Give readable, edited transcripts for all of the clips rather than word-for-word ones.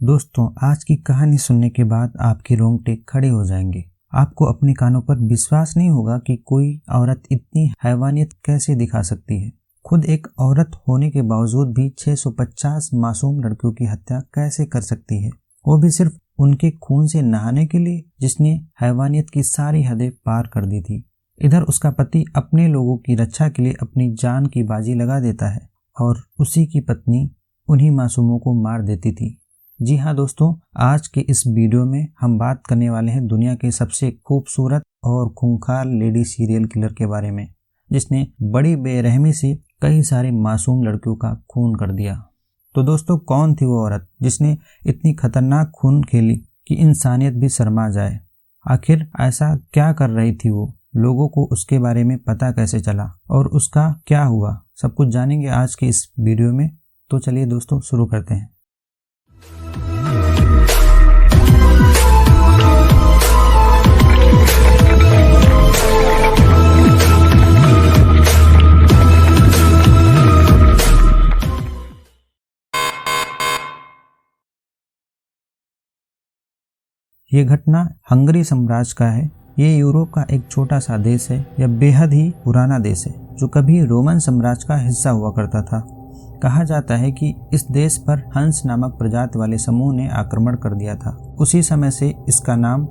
दोस्तों, आज की कहानी सुनने के बाद आपके रोंगटे खड़े हो जाएंगे। आपको अपने कानों पर विश्वास नहीं होगा कि कोई औरत इतनी हैवानियत कैसे दिखा सकती है। खुद एक औरत होने के बावजूद भी 650 मासूम लड़कियों की हत्या कैसे कर सकती है, वो भी सिर्फ उनके खून से नहाने के लिए, जिसने हैवानियत की सारी हदें पार कर दी थी। इधर उसका पति अपने लोगों की रक्षा के लिए अपनी जान की बाजी लगा देता है और उसी की पत्नी उन्हीं मासूमों को मार देती थी। जी हाँ दोस्तों, आज के इस वीडियो में हम बात करने वाले हैं दुनिया के सबसे खूबसूरत और खूंखार लेडी सीरियल किलर के बारे में, जिसने बड़ी बेरहमी से कई सारे मासूम लड़कियों का खून कर दिया। तो दोस्तों, कौन थी वो औरत जिसने इतनी खतरनाक खून खेली कि इंसानियत भी शर्मा जाए? आखिर ऐसा क्या कर रही थी वो? लोगों को उसके बारे में पता कैसे चला और उसका क्या हुआ? सब कुछ जानेंगे आज के इस वीडियो में। तो चलिए दोस्तों, शुरू करते हैं। ये घटना हंगरी साम्राज्य का है। ये यूरोप का एक छोटा सा देश है। यह बेहद ही पुराना देश है जो कभी रोमन साम्राज्य का हिस्सा हुआ करता था। कहा जाता है कि इस देश पर हंस नामक प्रजाति वाले समूह ने आक्रमण कर दिया था। उसी समय से इसका नाम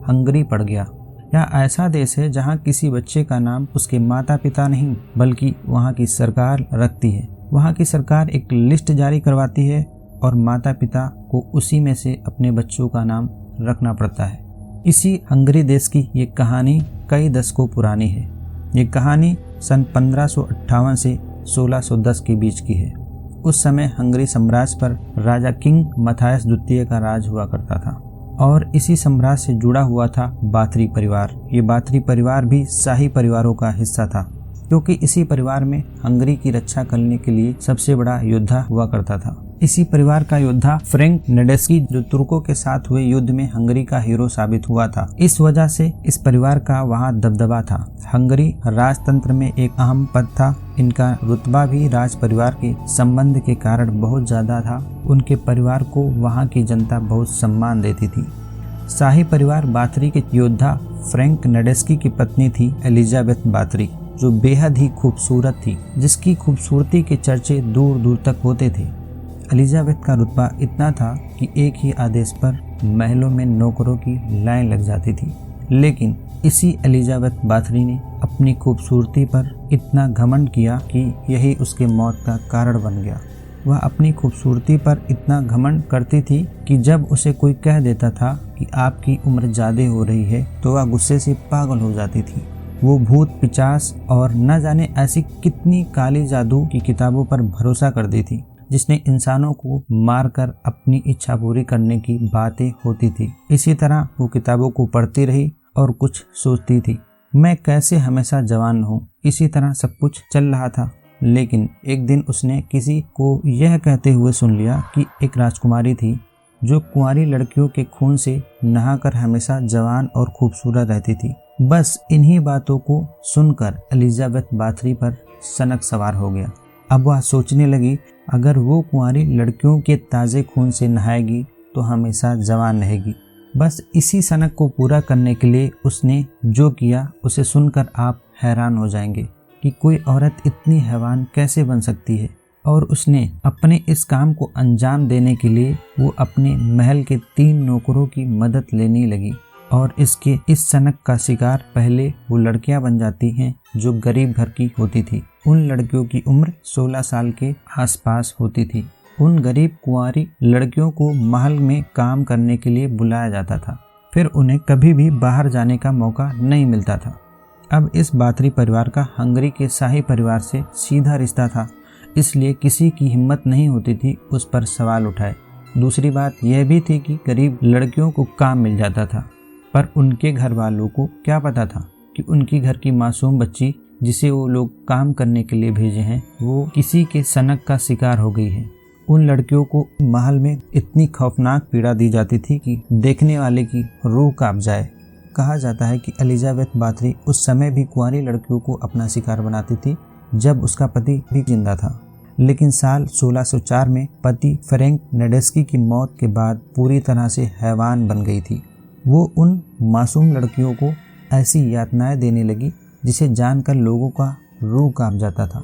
हंगरी पड़ गया। यह ऐसा देश है जहाँ किसी बच्चे का नाम उसके माता पिता नहीं बल्कि वहाँ की सरकार रखती है। वहाँ की सरकार एक लिस्ट जारी करवाती है और माता पिता को उसी में से अपने बच्चों का नाम रखना पड़ता है। इसी हंगरी देश की ये कहानी कई दशकों पुरानी है। ये कहानी सन 1558 से 1610 के बीच की है। उस समय हंगरी साम्राज्य पर राजा किंग मथायस द्वितीय का राज हुआ करता था और इसी साम्राज्य से जुड़ा हुआ था बाथरी परिवार। ये बाथरी परिवार भी शाही परिवारों का हिस्सा था, क्योंकि इसी परिवार में हंगरी की रक्षा करने के लिए सबसे बड़ा योद्धा हुआ करता था। इसी परिवार का योद्धा फ्रैंक नेडेस्की, जो तुर्कों के साथ हुए युद्ध में हंगरी का हीरो साबित हुआ था। इस वजह से इस परिवार का वहाँ दबदबा था। हंगरी राजतंत्र में एक अहम पद था। इनका रुतबा भी राज परिवार के संबंध के कारण बहुत ज्यादा था। उनके परिवार को वहाँ की जनता बहुत सम्मान देती थी। शाही परिवार बाथरी के योद्धा फ्रैंक नेडेस्की की पत्नी थी एलिजाबेथ बाथरी, जो बेहद ही खूबसूरत थी, जिसकी खूबसूरती के चर्चे दूर दूर तक होते थे। एलिजाबेथ का रुतबा इतना था कि एक ही आदेश पर महलों में नौकरों की लाइन लग जाती थी। लेकिन इसी एलिजाबेथ बाथरी ने अपनी खूबसूरती पर इतना घमंड किया कि यही उसके मौत का कारण बन गया। वह अपनी खूबसूरती पर इतना घमंड करती थी कि जब उसे कोई कह देता था कि आपकी उम्र ज़्यादा हो रही है तो वह गुस्से से पागल हो जाती थी। वो भूत पिचास और न जाने ऐसी कितनी काली जादू की किताबों पर भरोसा करती थी, जिसने इंसानों को मारकर अपनी इच्छा पूरी करने की बातें होती थी। इसी तरह वो किताबों को पढ़ती रही और कुछ सोचती थी, मैं कैसे हमेशा जवान रहूं। इसी तरह सब कुछ चल रहा था। लेकिन एक दिन उसने किसी को यह कहते हुए सुन लिया कि एक राजकुमारी थी जो कुंवारी लड़कियों के खून से नहाकर हमेशा जवान और खूबसूरत रहती थी। बस इन्हीं बातों को सुनकर एलिजाबेथ बाथरी पर सनक सवार हो गया। अब वह सोचने लगी, अगर वो कुंवारी लड़कियों के ताज़े खून से नहाएगी तो हमेशा जवान रहेगी। बस इसी सनक को पूरा करने के लिए उसने जो किया उसे सुनकर आप हैरान हो जाएंगे कि कोई औरत इतनी हैवान कैसे बन सकती है। और उसने अपने इस काम को अंजाम देने के लिए वो अपने महल के 3 नौकरों की मदद लेने लगी। और इसके इस सनक का शिकार पहले वो लड़कियां बन जाती हैं जो गरीब घर की होती थी। उन लड़कियों की उम्र 16 साल के आसपास होती थी। उन गरीब कुंवारी लड़कियों को महल में काम करने के लिए बुलाया जाता था। फिर उन्हें कभी भी बाहर जाने का मौका नहीं मिलता था। अब इस बाथरी परिवार का हंगरी के शाही परिवार से सीधा रिश्ता था, इसलिए किसी की हिम्मत नहीं होती थी उस पर सवाल उठाए। दूसरी बात यह भी थी कि गरीब लड़कियों को काम मिल जाता था, पर उनके घर वालों को क्या पता था कि उनकी घर की मासूम बच्ची, जिसे वो लोग काम करने के लिए भेजे हैं, वो किसी के सनक का शिकार हो गई है। उन लड़कियों को महल में इतनी खौफनाक पीड़ा दी जाती थी कि देखने वाले की रूह कांप जाए। कहा जाता है कि एलिजाबेथ बाथरी उस समय भी कुंवारी लड़कियों को अपना शिकार बनाती थी जब उसका पति भी जिंदा था। लेकिन साल 1604 में पति फ्रैंक नेडेस्की की मौत के बाद पूरी तरह से हैवान बन गई थी। वो उन मासूम लड़कियों को ऐसी यातनाएं देने लगी जिसे जानकर लोगों का रूह कांप जाता था।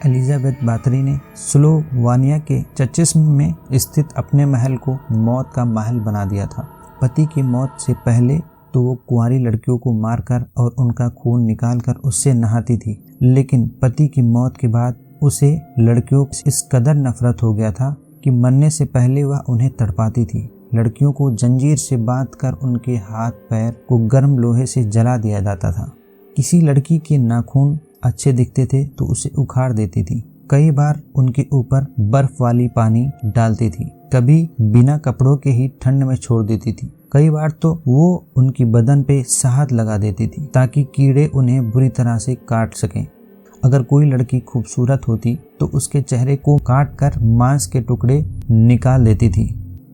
एलिजाबेथ बाथरी ने स्लोवानिया के चचिस्म में स्थित अपने महल को मौत का महल बना दिया था। पति की मौत से पहले तो वो कुंवारी लड़कियों को मारकर और उनका खून निकालकर उससे नहाती थी, लेकिन पति की मौत के बाद उसे लड़कियों से इस कदर नफरत हो गया था कि मरने से पहले वह उन्हें तड़पाती थी। लड़कियों को जंजीर से बांधकर उनके हाथ पैर को गर्म लोहे से जला दिया जाता था। किसी लड़की के नाखून अच्छे दिखते थे तो उसे उखाड़ देती थी। कई बार उनके ऊपर बर्फ वाली पानी डालती थी, कभी बिना कपड़ों के ही ठंड में छोड़ देती थी। कई बार तो वो उनकी बदन पे शहद लगा देती थी ताकि कीड़े उन्हें बुरी तरह से काट सकें। अगर कोई लड़की खूबसूरत होती तो उसके चेहरे को काट कर मांस के टुकड़े निकाल देती थी।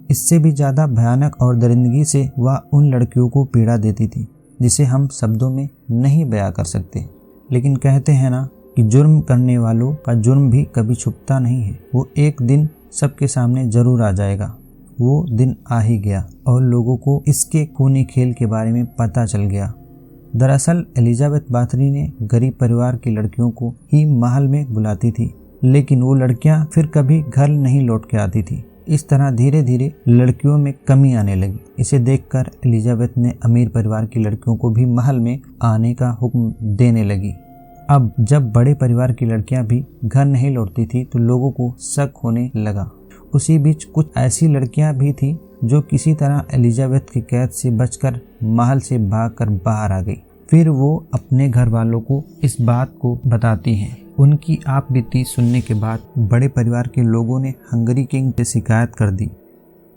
इससे भी ज्यादा भयानक और दरिंदगी से वह उन लड़कियों को पीड़ा देती थी जिसे हम शब्दों में नहीं बयां कर सकते। लेकिन कहते हैं ना कि जुर्म करने वालों का जुर्म भी कभी छुपता नहीं है। वो एक दिन सबके सामने जरूर आ जाएगा। वो दिन आ ही गया और लोगों को इसके खूनी खेल के बारे में पता चल गया। दरअसल एलिजाबेथ बाथरी ने गरीब परिवार की लड़कियों को ही महल में बुलाती थी, लेकिन वो लड़कियां फिर कभी घर नहीं लौट के आती थी। इस तरह धीरे धीरे लड़कियों में कमी आने लगी। इसे देखकर एलिजाबेथ ने अमीर परिवार की लड़कियों को भी महल में आने का हुक्म देने लगी। अब जब बड़े परिवार की लड़कियां भी घर नहीं लौटती थी तो लोगों को शक होने लगा। उसी बीच कुछ ऐसी लड़कियां भी थी जो किसी तरह एलिजाबेथ की कैद से बचकर महल से भागकर बाहर आ गई। फिर वो अपने घर वालों को इस बात को बताती हैं। उनकी आप बीती सुनने के बाद बड़े परिवार के लोगों ने हंगरी किंग से शिकायत कर दी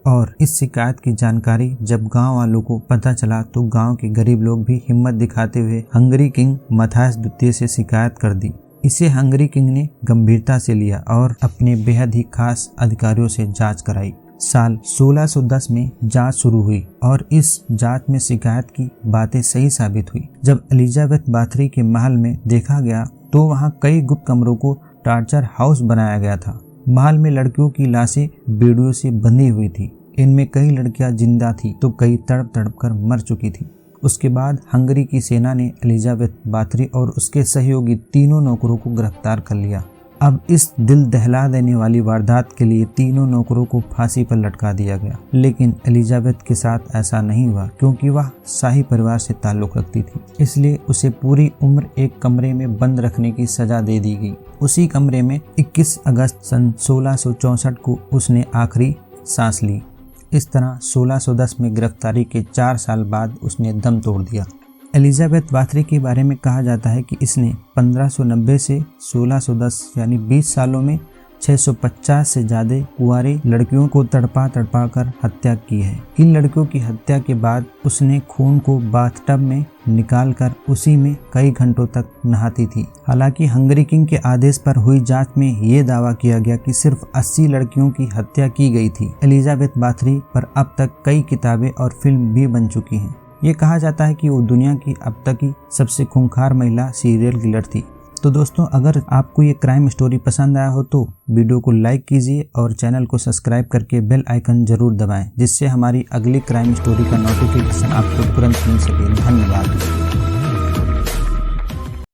और इस शिकायत की जानकारी जब गांव वालों को पता चला तो गांव के गरीब लोग भी हिम्मत दिखाते हुए हंगरी किंग मथायस द्वितीय से शिकायत कर दी। इसे हंगरी किंग ने गंभीरता से लिया और अपने बेहद ही खास अधिकारियों से जांच कराई। साल 1610 में जांच शुरू हुई और इस जांच में शिकायत की बातें सही साबित हुई। जब एलिजाबेथ बाथरी के महल में देखा गया तो वहां कई गुप्त कमरों को टार्चर हाउस बनाया गया था। महल में लड़कियों की लाशें बेड़ियों से बंधी हुई थी। इनमें कई लड़कियां जिंदा थी तो कई तड़प तड़प कर मर चुकी थी। उसके बाद हंगरी की सेना ने एलिजाबेथ बाथरी और उसके सहयोगी तीनों नौकरों को गिरफ्तार कर लिया। अब इस दिल दहला देने वाली वारदात के लिए तीनों नौकरों को फांसी पर लटका दिया गया। लेकिन एलिजाबेथ के साथ ऐसा नहीं हुआ क्योंकि वह शाही परिवार से ताल्लुक रखती थी, इसलिए उसे पूरी उम्र एक कमरे में बंद रखने की सजा दे दी गई। उसी कमरे में 21 अगस्त सन 1664 को उसने आखिरी सांस ली। इस तरह 1610 में गिरफ्तारी के 4 साल बाद उसने दम तोड़ दिया। एलिजाबेथ बाथरी के बारे में कहा जाता है कि इसने 1590 से 1610 यानी 20 सालों में 650 से ज्यादा कुंवारी लड़कियों को तड़पा कर हत्या की है। इन लड़कियों की हत्या के बाद उसने खून को बाथटब में निकालकर उसी में कई घंटों तक नहाती थी। हालांकि हंगरी किंग के आदेश पर हुई जांच में ये दावा किया गया कि सिर्फ 80 लड़कियों की हत्या की गई थी। एलिजाबेथ बाथरी पर अब तक कई किताबें और फिल्म भी बन चुकी हैं। ये कहा जाता है कि वो दुनिया की अब तक की सबसे खूंखार महिला सीरियल किलर थी। तो दोस्तों, अगर आपको ये क्राइम स्टोरी पसंद आया हो तो वीडियो को लाइक कीजिए और चैनल को सब्सक्राइब करके बेल आइकन जरूर दबाएं, जिससे हमारी अगली क्राइम स्टोरी का नोटिफिकेशन आपको तुरंत मिल सके। धन्यवाद।